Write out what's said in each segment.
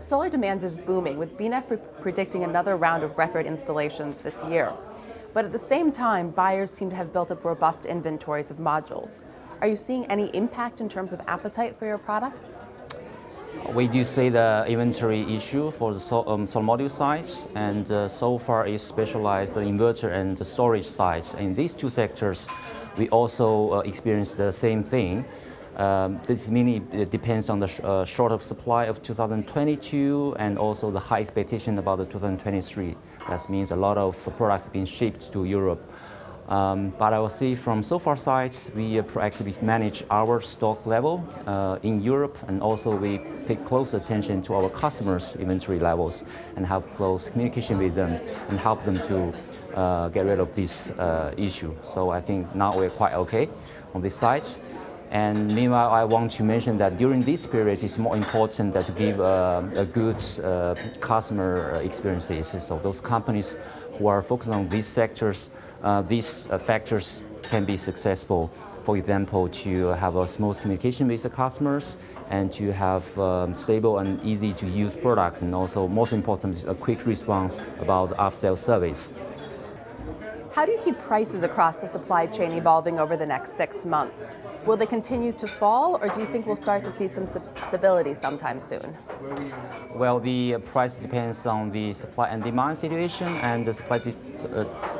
Solar demand is booming, with BNEF predicting another round of record installations this year. But at the same time, buyers seem to have built up robust inventories of modules. Are you seeing any impact in terms of appetite for your products? We do see the inventory issue for the solar module sites, and SOFAR is specialized in inverter and the storage sites. In these two sectors, we also experience the same thing. This mainly depends on the short of supply of 2022 and also the high expectation about the 2023. That means a lot of products have been shipped to Europe. But I will say from SOFAR sides, we proactively manage our stock level in Europe, and also we pay close attention to our customers' inventory levels and have close communication with them and help them to get rid of this issue. So I think now we're quite okay on this side. And meanwhile, I want to mention that during this period, it's more important that to give a good customer experiences. So those companies who are focused on these sectors, these factors can be successful. For example, to have a smooth communication with the customers and to have stable and easy to use product, and also most important, a quick response about after-sales service. How do you see prices across the supply chain evolving over the next 6 months? Will they continue to fall, or do you think we'll start to see some stability sometime soon? Well, the price depends on the supply and demand situation, and the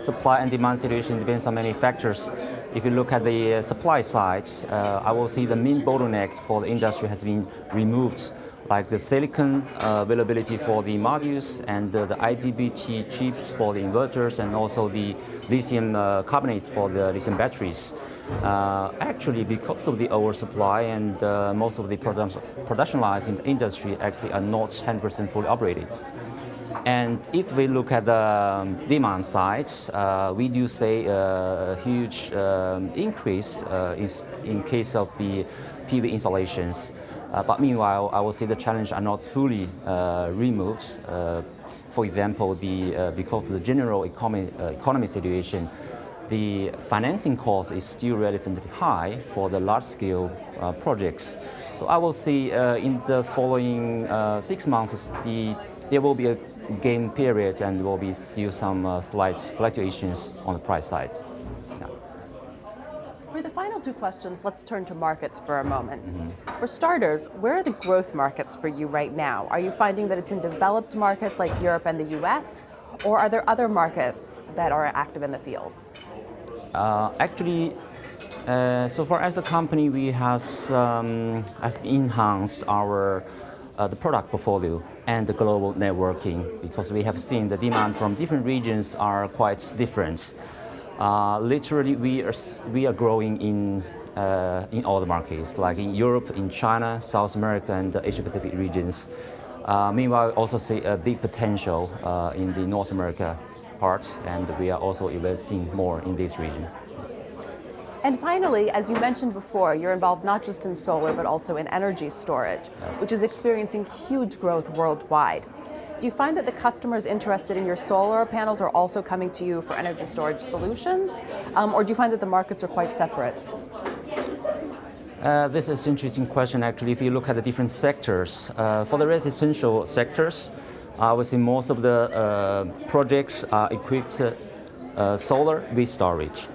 supply and demand situation depends on many factors. If you look at the supply side, I will see the main bottleneck for the industry has been removed, like the silicon availability for the modules and the IGBT chips for the inverters, and also the lithium carbonate for the lithium batteries. Actually, because of the oversupply and most of the production lines in the industry actually are not 100% fully operated. And if we look at the demand side, we do see a huge increase in case of the PV installations. But meanwhile, I will say the challenges are not fully removed. For example, because of the general economy situation, the financing cost is still relatively high for the large-scale projects. So I will see in the following 6 months, there will be a gain period and there will be still some slight fluctuations on the price side. Yeah. For the final two questions, let's turn to markets for a moment. For starters, where are the growth markets for you right now? Are you finding that it's in developed markets like Europe and the US, or are there other markets that are active in the field? Actually, so far as a company, we has enhanced our the product portfolio and the global networking, because we have seen the demand from different regions are quite different. Literally, we are growing in all the markets, like in Europe, in China, South America, and the Asia Pacific regions. Meanwhile, we also see a big potential in the North America parts, and we are also investing more in this region. And finally, as you mentioned before, you're involved not just in solar, but also in energy storage, which is experiencing huge growth worldwide. Do you find that the customers interested in your solar panels are also coming to you for energy storage solutions, or do you find that the markets are quite separate? This is an interesting question, actually. If you look at the different sectors, for the residential sectors, I would say most of the projects are equipped solar with storage.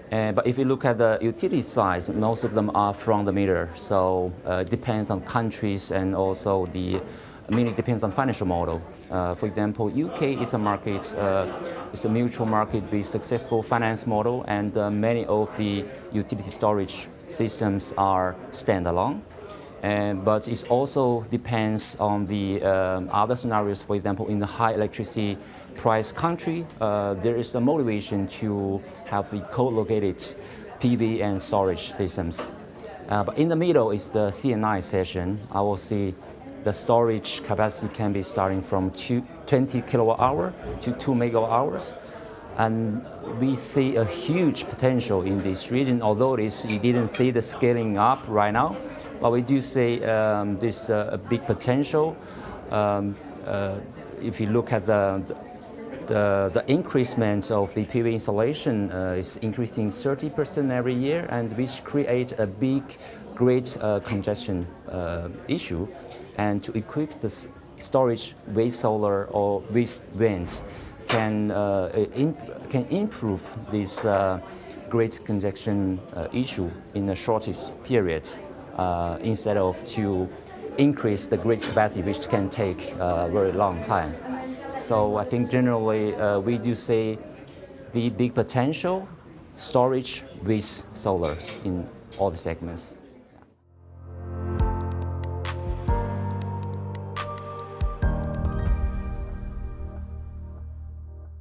But if you look at the utility side, most of them are from the meter. So it depends on countries, and also mainly depends on financial model. For example, UK is a market, it's a mutual market with successful finance model, and many of the utility storage systems are standalone. But it also depends on the other scenarios. For example, in the high electricity price country, there is a motivation to have the co-located PV and storage systems. But in the middle is the CNI session. I will see the storage capacity can be starting from 20 kilowatt hour to 2 megawatt hours. And we see a huge potential in this region, although you didn't see the scaling up right now. But we do see this big potential. If you look at the increment of the PV installation is increasing 30% every year, and which create a big, great congestion issue. And to equip storage with solar or with wind can improve this grid congestion issue in the shortest period instead of to increase the grid capacity, which can take a very long time. So I think generally we do see the big potential storage with solar in all the segments.